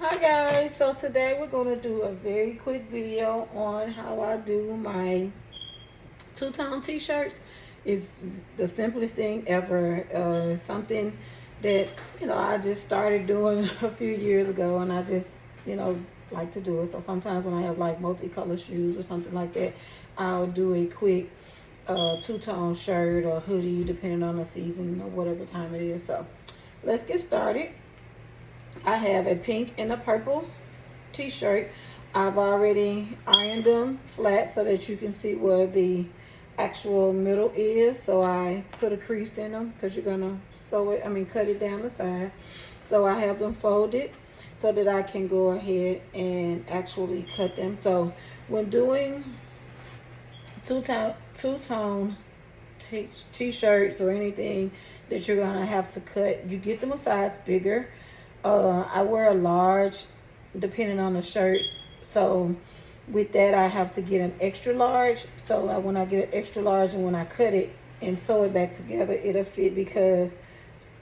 Hi guys, so today we're going to do a very quick video on how I do my two-tone t-shirts. It's the simplest thing ever. Something that, I just started doing a few years ago, and I just, like to do it. So sometimes when I have like multicolored shoes or something like that, I'll do a quick two-tone shirt or hoodie depending on the season or whatever time it is. So let's get started. I have a pink and a purple t-shirt. I've already ironed them flat so that you can see where the actual middle is. So I put a crease in them because you're gonna cut it down the side. So I have them folded so that I can go ahead and actually cut them. So when doing two-tone t-shirts or anything that you're gonna have to cut, you get them a size bigger. I wear a large depending on the shirt, so with that I have to get an extra large. So when I get an extra large and when I cut it and sew it back together, it'll fit, because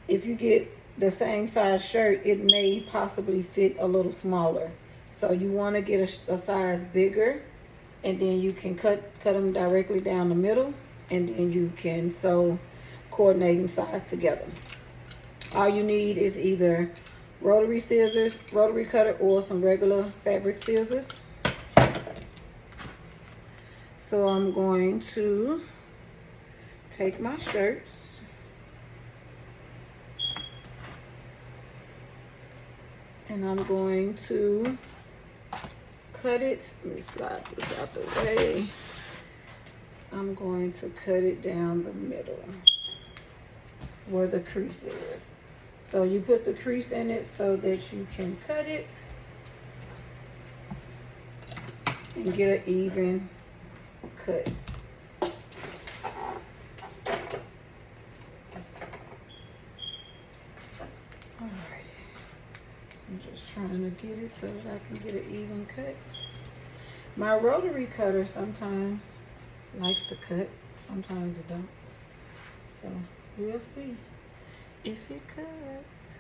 if you get the same size shirt, it may possibly fit a little smaller. So you want to get a size bigger, and then you can cut them directly down the middle, and then you can sew coordinating size together. All you need is either rotary scissors, rotary cutter, or some regular fabric scissors. So I'm going to take my shirts and I'm going to cut it. Let me slide this out the way. I'm going to cut it down the middle where the crease is. So you put the crease in it so that you can cut it and get an even cut. Alrighty. I'm just trying to get it so that I can get an even cut. My rotary cutter sometimes likes to cut, sometimes it don't. So we'll see if it cuts.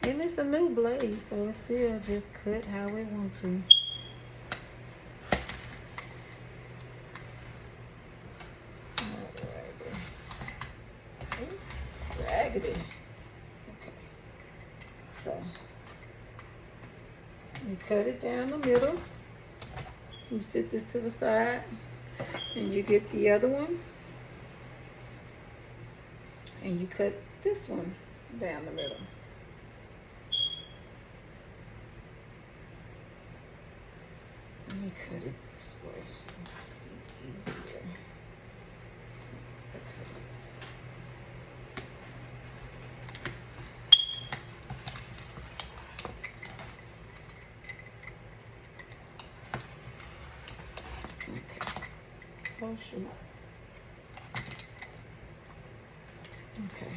And it's a new blade, so it still just cut how it wants to. Alrighty. Ooh, raggedy. Okay. So you cut it down the middle. You sit this to the side, and you get the other one. And you cut this one down the middle. Let me cut it this way so it's easier. Okay. Oh shoot. Okay,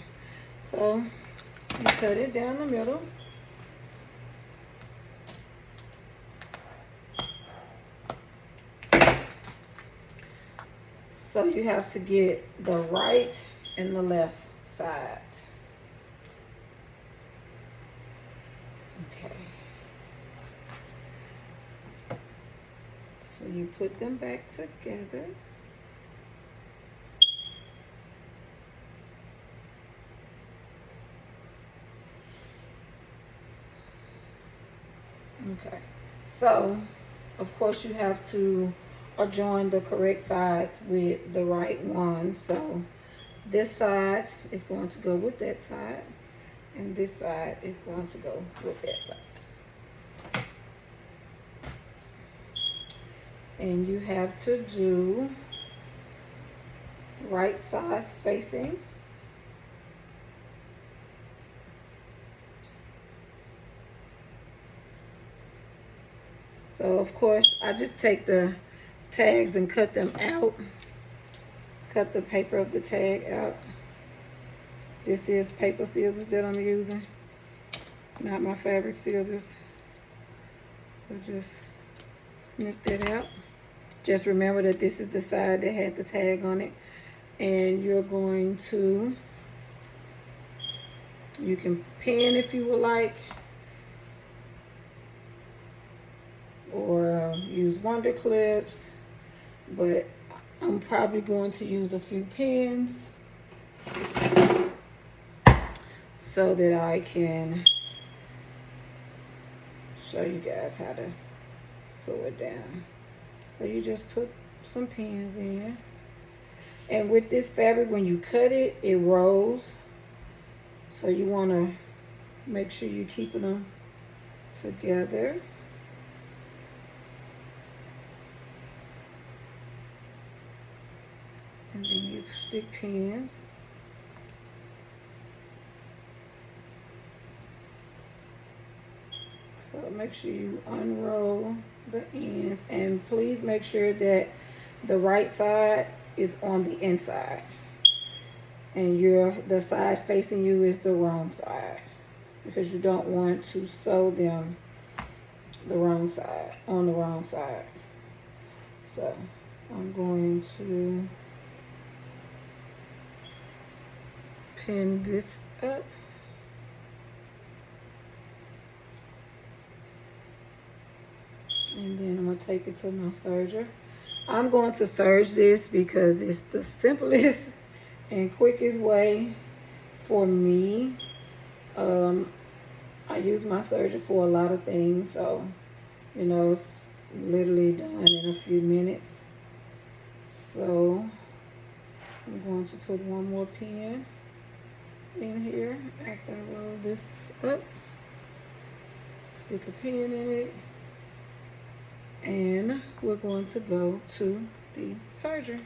so you cut it down the middle. So you have to get the right and the left sides. Okay. So you put them back together. Okay, so of course you have to join the correct sides with the right one. So this side is going to go with that side, and this side is going to go with that side. And you have to do right sides facing. So of course I just take the tags and cut them out. Cut the paper of the tag out. This is paper scissors that I'm using, not my fabric scissors. So just snip that out. Just remember that this is the side that had the tag on it, and you're going to You can pin if you would like, or use wonder clips, but I'm probably going to use a few pins so that I can show you guys how to sew it down. So you just put some pins in, and with this fabric, when you cut it, it rolls, so you want to make sure you're keeping them together. And then you stick pins. So make sure you unroll the ends, and please make sure that the right side is on the inside and the side facing you is the wrong side, because you don't want to sew them the wrong side, on the wrong side. So I'm going to pin this up. And then I'm going to take it to my serger. I'm going to serge this because it's the simplest and quickest way for me. I use my serger for a lot of things, so you know, it's literally done in a few minutes. So I'm going to put one more pin in here after I roll this up. Stick a pin in it, and we're going to go to the serger.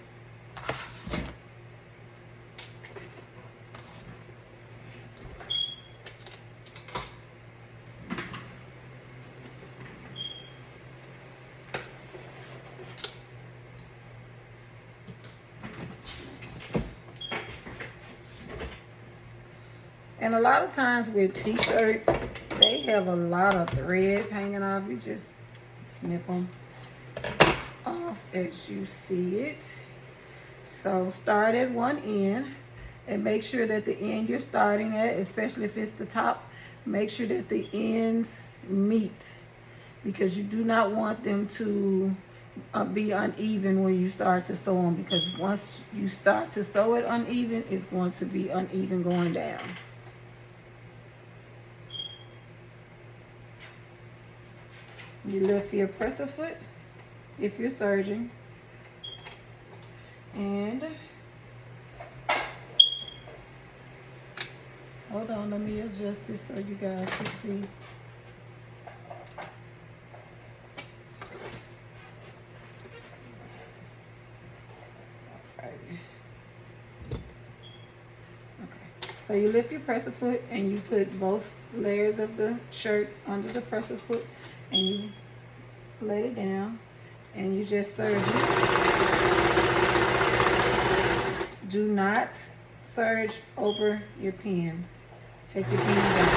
And a lot of times with t-shirts, they have a lot of threads hanging off. You just snip them off as you see it. So start at one end and make sure that the end you're starting at, especially if it's the top, make sure that the ends meet, because you do not want them to be uneven when you start to sew them, because once you start to sew it uneven, it's going to be uneven going down. You lift your presser foot if you're serging, and hold on, let me adjust this so you guys can see. Okay, so you lift your presser foot and you put both layers of the shirt under the presser foot, and you let it down, and you just serge it. Do not serge over your pins. Take your pins out.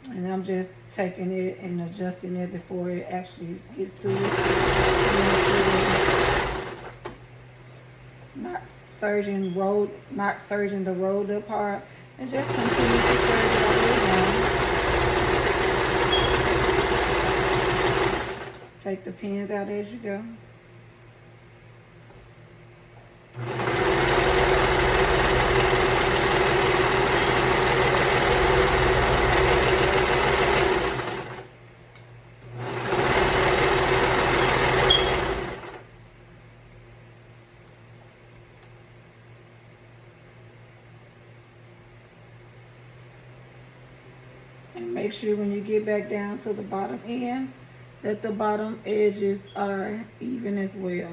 And I'm just taking it and adjusting it before it actually gets to it. Not serging the rolled up part, and just continue to serge it all the way down. Take the pins out as you go. And make sure when you get back down to the bottom end that the bottom edges are even as well.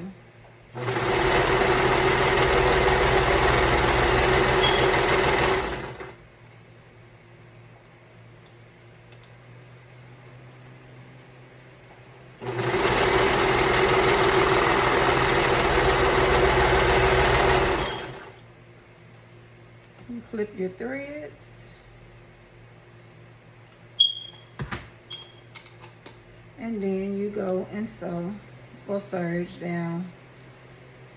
You clip your threads. and then you go and sew or serge down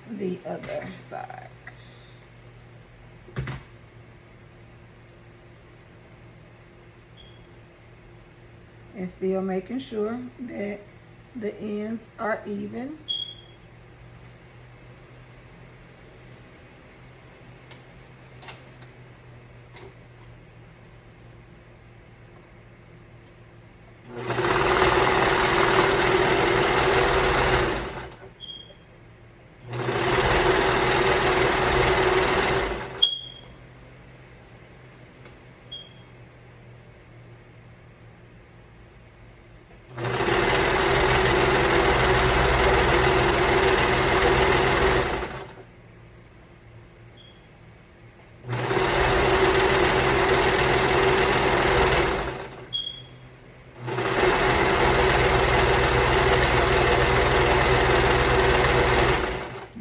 the other side. And still making sure that the ends are even.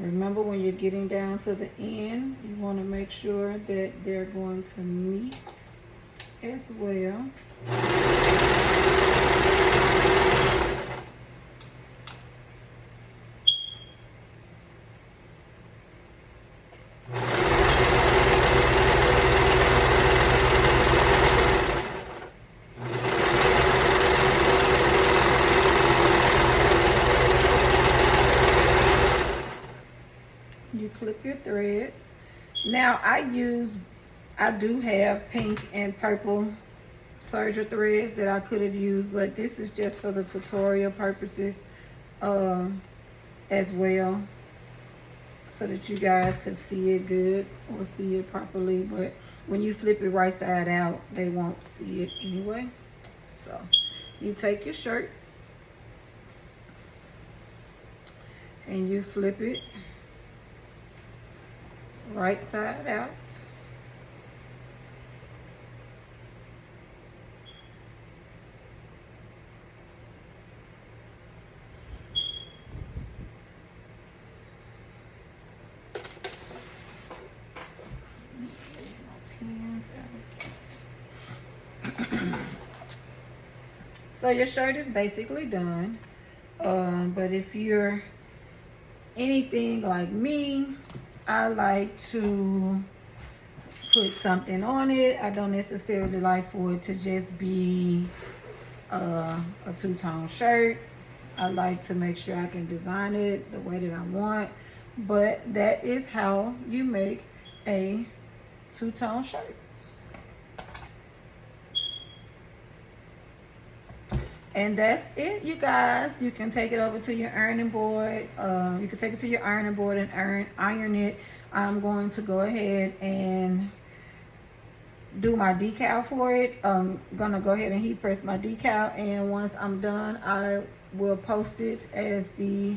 Remember, when you're getting down to the end, you want to make sure that they're going to meet as well. You clip your threads. Now I do have pink and purple serger threads that I could have used, but this is just for the tutorial purposes as well, so that you guys could see it good or see it properly. But when you flip it right side out, they won't see it anyway. So you take your shirt and you flip it right side out. So your shirt is basically done. But if you're anything like me, I like to put something on it. I don't necessarily like for it to just be a two-tone shirt. I like to make sure I can design it the way that I want. But that is how you make a two-tone shirt. And that's it, you guys. You can take it over to your ironing board. You can take it to your ironing board and iron it. I'm going to go ahead and do my decal for it. I'm gonna go ahead and heat press my decal, and once I'm done, I will post it as the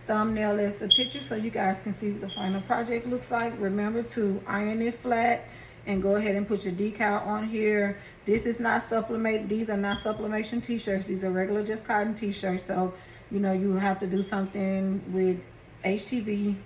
thumbnail, as the picture, so you guys can see what the final project looks like. Remember to iron it flat and go ahead and put your decal on here. This is not supplement. These are not supplementation t-shirts. These are regular just cotton t-shirts. So, you know, you have to do something with HTV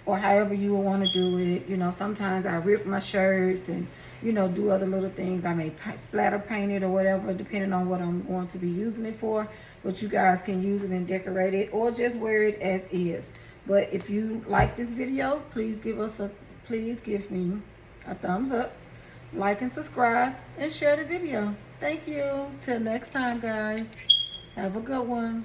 or however you want to do it. You know, sometimes I rip my shirts and, you know, do other little things. I may splatter paint it or whatever, depending on what I'm going to be using it for. But you guys can use it and decorate it or just wear it as is. But if you like this video, please give me a thumbs up, like and subscribe, and share the video. Thank you. Till next time, guys. Have a good one.